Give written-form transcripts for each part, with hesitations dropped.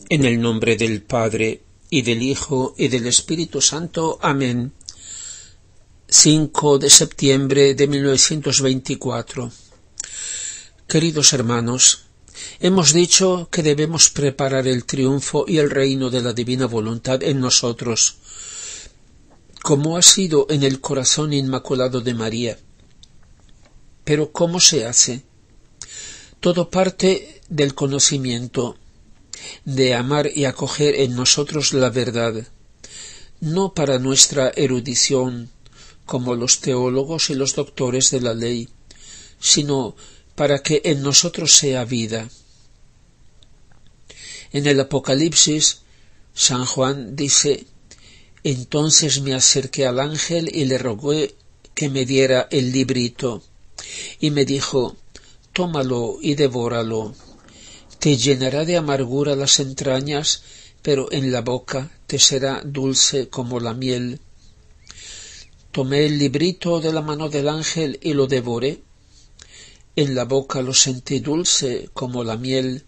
En el nombre del Padre, y del Hijo, y del Espíritu Santo. Amén. 5 de septiembre de 1924. Queridos hermanos, hemos dicho que debemos preparar el triunfo y el reino de la divina voluntad en nosotros, como ha sido en el corazón inmaculado de María. Pero ¿cómo se hace? Todo parte del conocimiento, de amar y acoger en nosotros la verdad, no para nuestra erudición, como los teólogos y los doctores de la ley, sino para que en nosotros sea vida. En el Apocalipsis, San Juan dice: «Entonces me acerqué al ángel y le rogué que me diera el librito, y me dijo: tómalo y devóralo. Te llenará de amargura las entrañas, pero en la boca te será dulce como la miel». Tomé el librito de la mano del ángel y lo devoré. En la boca lo sentí dulce como la miel,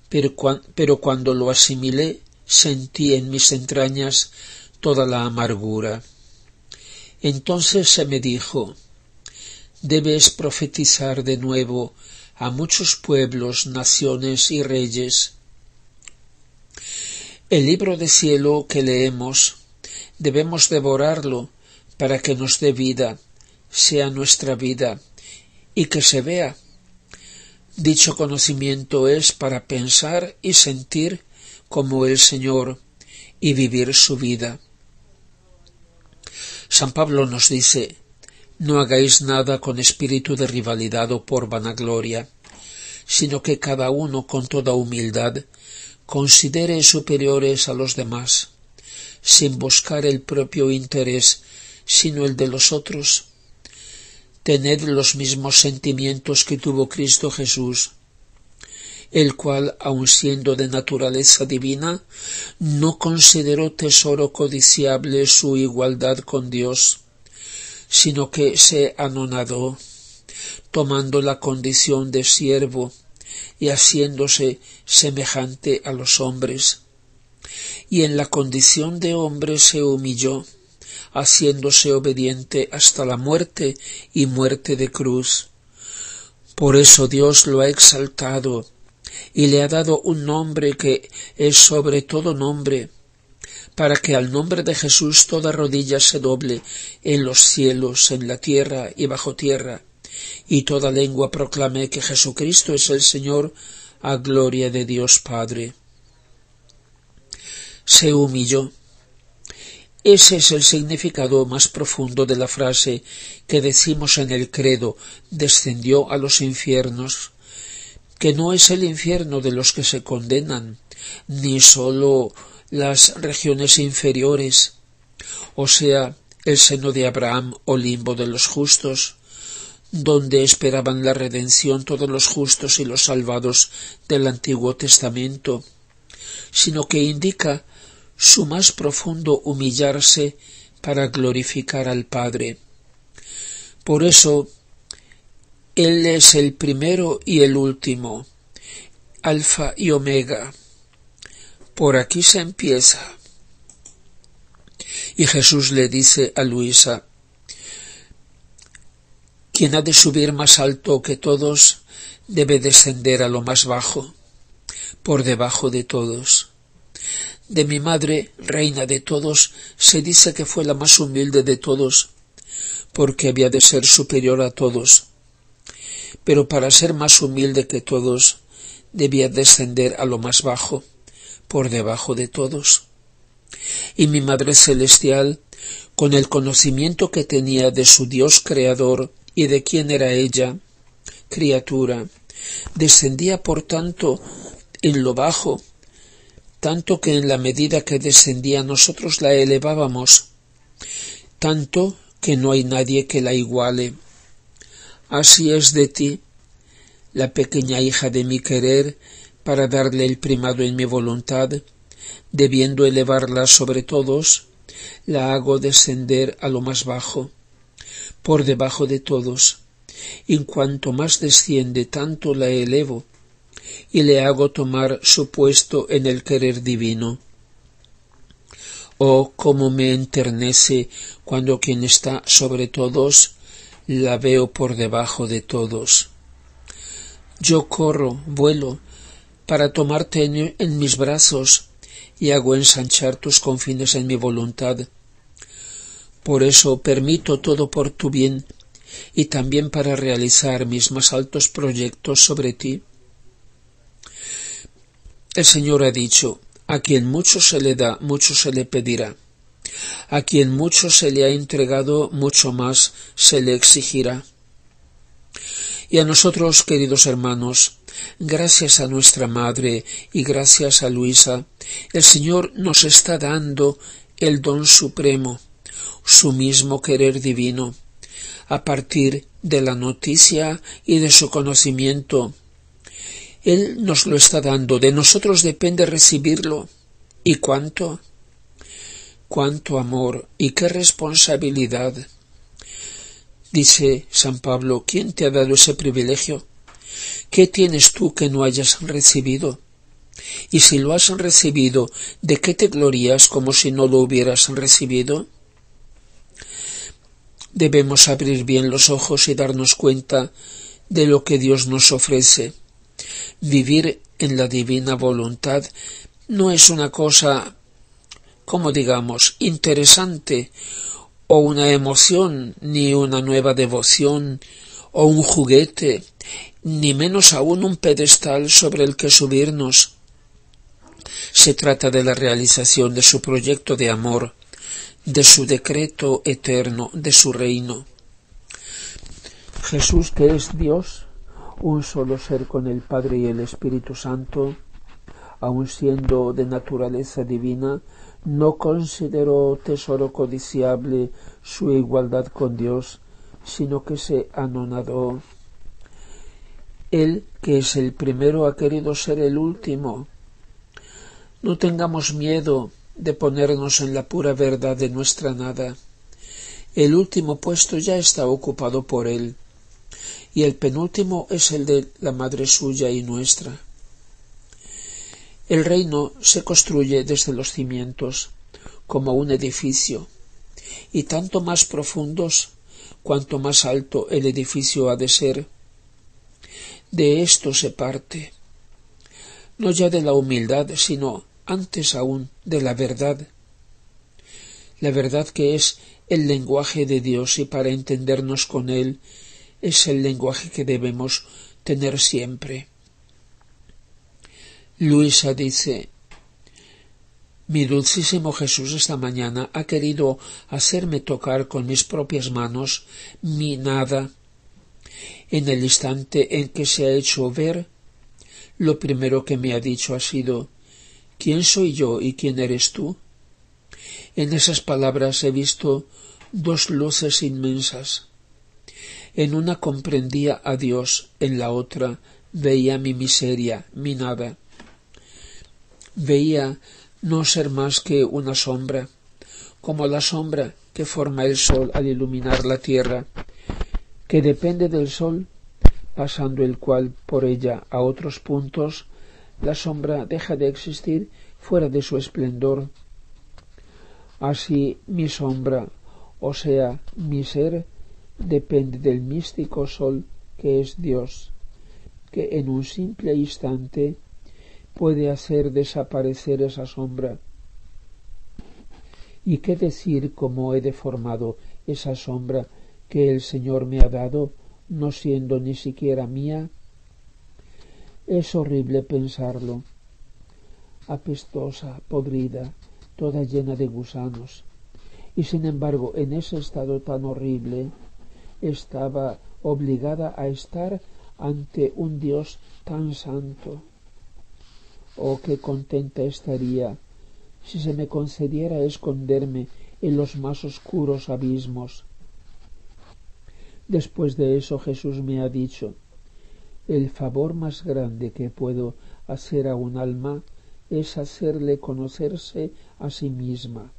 pero cuando lo asimilé sentí en mis entrañas toda la amargura. Entonces se me dijo: debes profetizar de nuevo a muchos pueblos, naciones y reyes. El libro de cielo que leemos debemos devorarlo para que nos dé vida, sea nuestra vida, y que se vea. Dicho conocimiento es para pensar y sentir como el Señor y vivir su vida. San Pablo nos dice: no hagáis nada con espíritu de rivalidad o por vanagloria, sino que cada uno con toda humildad considere superiores a los demás, sin buscar el propio interés, sino el de los otros. Tened los mismos sentimientos que tuvo Cristo Jesús, el cual, aun siendo de naturaleza divina, no consideró tesoro codiciable su igualdad con Dios, sino que se anonadó, tomando la condición de siervo y haciéndose semejante a los hombres. Y en la condición de hombre se humilló, haciéndose obediente hasta la muerte y muerte de cruz. Por eso Dios lo ha exaltado y le ha dado un nombre que es sobre todo nombre, para que al nombre de Jesús toda rodilla se doble en los cielos, en la tierra y bajo tierra, y toda lengua proclame que Jesucristo es el Señor, a gloria de Dios Padre. Se humilló. Ese es el significado más profundo de la frase que decimos en el credo: descendió a los infiernos, que no es el infierno de los que se condenan, ni sólo las regiones inferiores, o sea, el seno de Abraham o limbo de los justos, donde esperaban la redención todos los justos y los salvados del Antiguo Testamento, sino que indica su más profundo humillarse para glorificar al Padre. Por eso, Él es el primero y el último, Alfa y Omega. Por aquí se empieza. Y Jesús le dice a Luisa: quien ha de subir más alto que todos debe descender a lo más bajo, por debajo de todos. De mi madre, reina de todos, se dice que fue la más humilde de todos, porque había de ser superior a todos. Pero para ser más humilde que todos, debía descender a lo más bajo, por debajo de todos. Y mi Madre Celestial, con el conocimiento que tenía de su Dios Creador y de quién era ella, criatura, descendía por tanto en lo bajo, tanto que en la medida que descendía nosotros la elevábamos, tanto que no hay nadie que la iguale. Así es de ti, la pequeña hija de mi querer, para darle el primado en mi voluntad, debiendo elevarla sobre todos, la hago descender a lo más bajo, por debajo de todos, y cuanto más desciende tanto la elevo, y le hago tomar su puesto en el querer divino. Oh, cómo me enternece cuando quien está sobre todos la veo por debajo de todos. Yo corro, vuelo, para tomarte en mis brazos y hago ensanchar tus confines en mi voluntad. Por eso permito todo por tu bien y también para realizar mis más altos proyectos sobre ti. El Señor ha dicho: a quien mucho se le da, mucho se le pedirá. A quien mucho se le ha entregado, mucho más se le exigirá. Y a nosotros, queridos hermanos, gracias a nuestra Madre y gracias a Luisa, el Señor nos está dando el don supremo, su mismo querer divino, a partir de la noticia y de su conocimiento. Él nos lo está dando, de nosotros depende recibirlo. ¿Y cuánto? ¡Cuánto amor y qué responsabilidad! Dice San Pablo: ¿quién te ha dado ese privilegio? ¿Qué tienes tú que no hayas recibido? Y si lo has recibido, ¿de qué te glorías como si no lo hubieras recibido? Debemos abrir bien los ojos y darnos cuenta de lo que Dios nos ofrece. Vivir en la divina voluntad no es una cosa, como digamos, interesante, o una emoción, ni una nueva devoción, o un juguete, ni menos aún un pedestal sobre el que subirnos. Se trata de la realización de su proyecto de amor, de su decreto eterno, de su reino. Jesús, que es Dios, un solo ser con el Padre y el Espíritu Santo, aun siendo de naturaleza divina, no consideró tesoro codiciable su igualdad con Dios, sino que se anonadó. Él, que es el primero, ha querido ser el último. No tengamos miedo de ponernos en la pura verdad de nuestra nada. El último puesto ya está ocupado por Él, y el penúltimo es el de la Madre suya y nuestra. El reino se construye desde los cimientos, como un edificio, y tanto más profundos cuanto más alto el edificio ha de ser. De esto se parte, no ya de la humildad, sino antes aún de la verdad que es el lenguaje de Dios, y para entendernos con Él es el lenguaje que debemos tener siempre. Luisa dice: mi dulcísimo Jesús esta mañana ha querido hacerme tocar con mis propias manos mi nada. En el instante en que se ha hecho ver, lo primero que me ha dicho ha sido: ¿quién soy yo y quién eres tú? En esas palabras he visto dos luces inmensas. En una comprendía a Dios, en la otra veía mi miseria, mi nada. Veía no ser más que una sombra, como la sombra que forma el sol al iluminar la tierra, que depende del sol, pasando el cual por ella a otros puntos, la sombra deja de existir fuera de su esplendor. Así mi sombra, o sea, mi ser, depende del místico sol que es Dios, que en un simple instante puede hacer desaparecer esa sombra. ¿Y qué decir cómo he deformado esa sombra que el Señor me ha dado, no siendo ni siquiera mía? Es horrible pensarlo. Apestosa, podrida, toda llena de gusanos. Y sin embargo, en ese estado tan horrible, estaba obligada a estar ante un Dios tan santo. Oh, qué contenta estaría si se me concediera esconderme en los más oscuros abismos. Después de eso Jesús me ha dicho: el favor más grande que puedo hacer a un alma es hacerle conocerse a sí misma.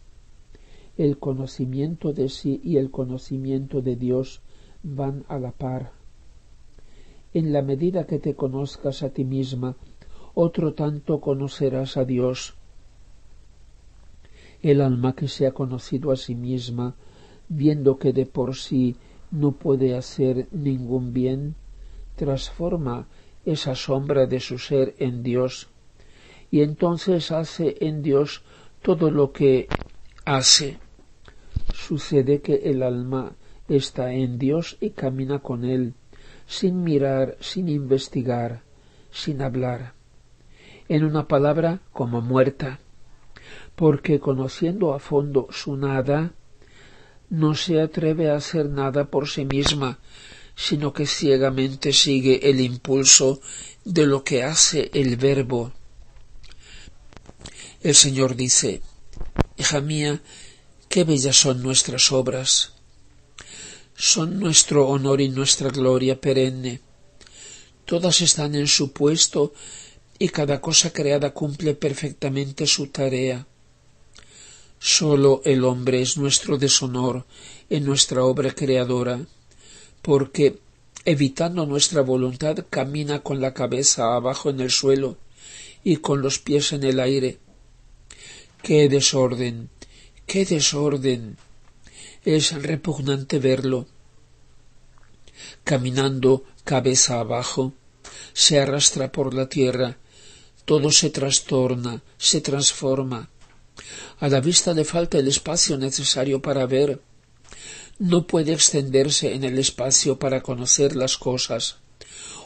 El conocimiento de sí y el conocimiento de Dios van a la par. En la medida que te conozcas a ti misma, otro tanto conocerás a Dios. El alma que se ha conocido a sí misma, viendo que de por sí no puede hacer ningún bien, transforma esa sombra de su ser en Dios, y entonces hace en Dios todo lo que hace. Sucede que el alma está en Dios y camina con Él, sin mirar, sin investigar, sin hablar. En una palabra, como muerta, porque conociendo a fondo su nada, no se atreve a hacer nada por sí misma, sino que ciegamente sigue el impulso de lo que hace el Verbo. El Señor dice: hija mía, qué bellas son nuestras obras, son nuestro honor y nuestra gloria perenne. Todas están en su puesto y cada cosa creada cumple perfectamente su tarea. Sólo el hombre es nuestro deshonor en nuestra obra creadora, porque, evitando nuestra voluntad, camina con la cabeza abajo en el suelo y con los pies en el aire. ¡Qué desorden! ¡Qué desorden! Es repugnante verlo. Caminando cabeza abajo, se arrastra por la tierra, todo se trastorna, se transforma. A la vista le falta el espacio necesario para ver. No puede extenderse en el espacio para conocer las cosas,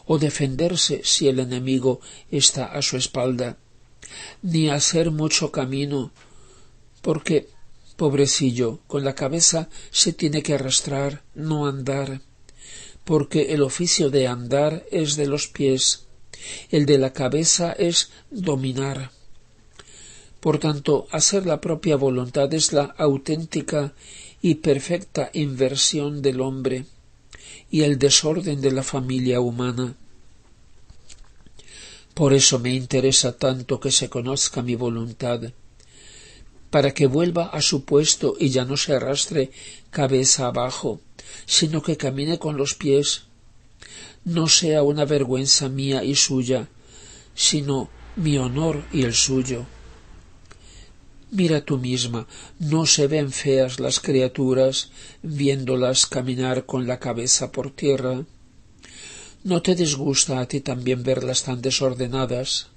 o defenderse si el enemigo está a su espalda, ni hacer mucho camino, porque, pobrecillo, con la cabeza se tiene que arrastrar, no andar, porque el oficio de andar es de los pies, el de la cabeza es dominar. Por tanto, hacer la propia voluntad es la auténtica y perfecta inversión del hombre y el desorden de la familia humana. Por eso me interesa tanto que se conozca mi voluntad, para que vuelva a su puesto y ya no se arrastre cabeza abajo, sino que camine con los pies, no sea una vergüenza mía y suya, sino mi honor y el suyo. Mira tú misma, no se ven feas las criaturas viéndolas caminar con la cabeza por tierra. ¿No te disgusta a ti también verlas tan desordenadas?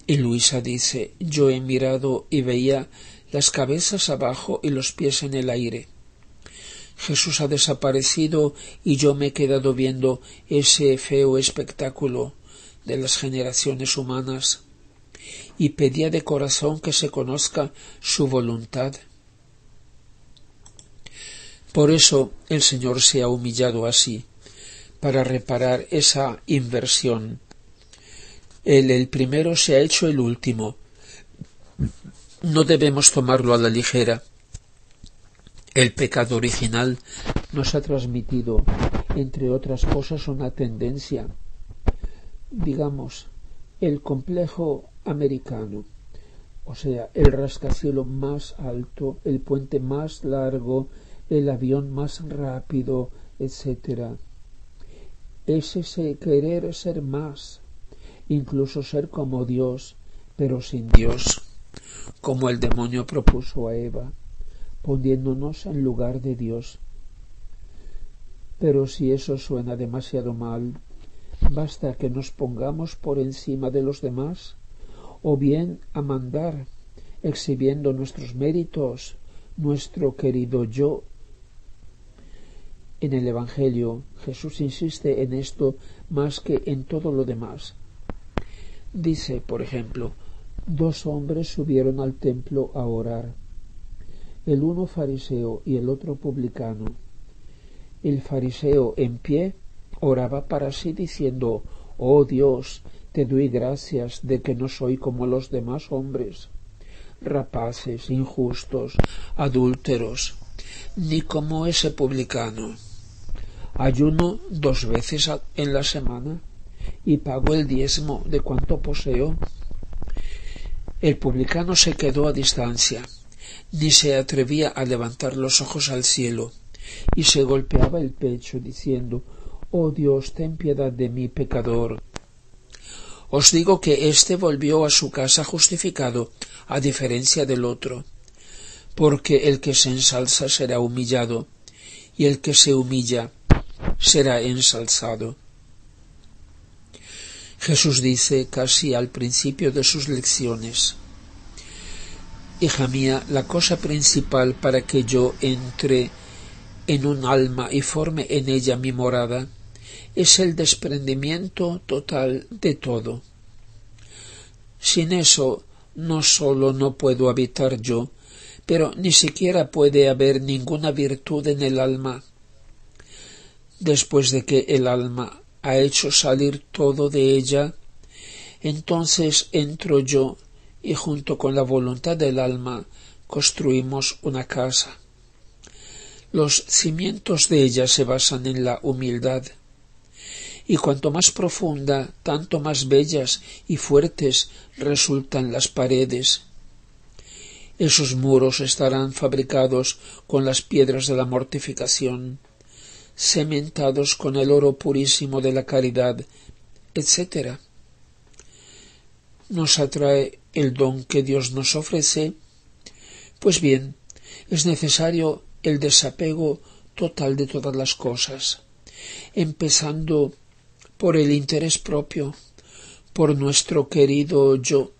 Y Luisa dice: yo he mirado y veía las cabezas abajo y los pies en el aire. Jesús ha desaparecido y yo me he quedado viendo ese feo espectáculo de las generaciones humanas, y pedía de corazón que se conozca su voluntad. Por eso el Señor se ha humillado así, para reparar esa inversión. Él, el primero, se ha hecho el último. No debemos tomarlo a la ligera. El pecado original nos ha transmitido, entre otras cosas, una tendencia, digamos, el complejo americano, o sea, el rascacielos más alto, el puente más largo, el avión más rápido, etc. Es ese querer ser más, incluso ser como Dios, pero sin Dios, como el demonio propuso a Eva, poniéndonos en lugar de Dios. Pero si eso suena demasiado mal, basta que nos pongamos por encima de los demás, o bien a mandar, exhibiendo nuestros méritos, nuestro querido yo. En el Evangelio Jesús insiste en esto más que en todo lo demás. Dice, por ejemplo, 2 hombres subieron al templo a orar, el uno fariseo y el otro publicano. El fariseo en pie oraba para sí diciendo: «Oh Dios, te doy gracias de que no soy como los demás hombres, rapaces, injustos, adúlteros, ni como ese publicano. Ayuno 2 veces en la semana y pago el diezmo de cuanto poseo». El publicano se quedó a distancia, ni se atrevía a levantar los ojos al cielo, y se golpeaba el pecho diciendo: Oh Dios, ten piedad de mí, pecador. Os digo que éste volvió a su casa justificado, a diferencia del otro, porque el que se ensalza será humillado, y el que se humilla será ensalzado. Jesús dice casi al principio de sus lecciones: Hija mía, la cosa principal para que yo entre en un alma y forme en ella mi morada es el desprendimiento total de todo. Sin eso no sólo no puedo habitar yo, pero ni siquiera puede haber ninguna virtud en el alma. Después de que el alma ha hecho salir todo de ella, entonces entro yo y junto con la voluntad del alma construimos una casa. Los cimientos de ella se basan en la humildad, y cuanto más profunda, tanto más bellas y fuertes resultan las paredes. Esos muros estarán fabricados con las piedras de la mortificación, cementados con el oro purísimo de la caridad, etc. ¿Nos atrae el don que Dios nos ofrece? Pues bien, es necesario el desapego total de todas las cosas, empezando por el interés propio, por nuestro querido yo.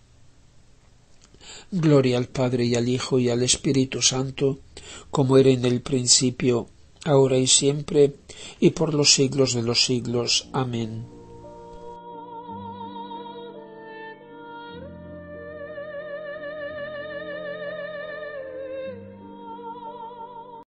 Gloria al Padre y al Hijo y al Espíritu Santo, como era en el principio, ahora y siempre, y por los siglos de los siglos. Amén.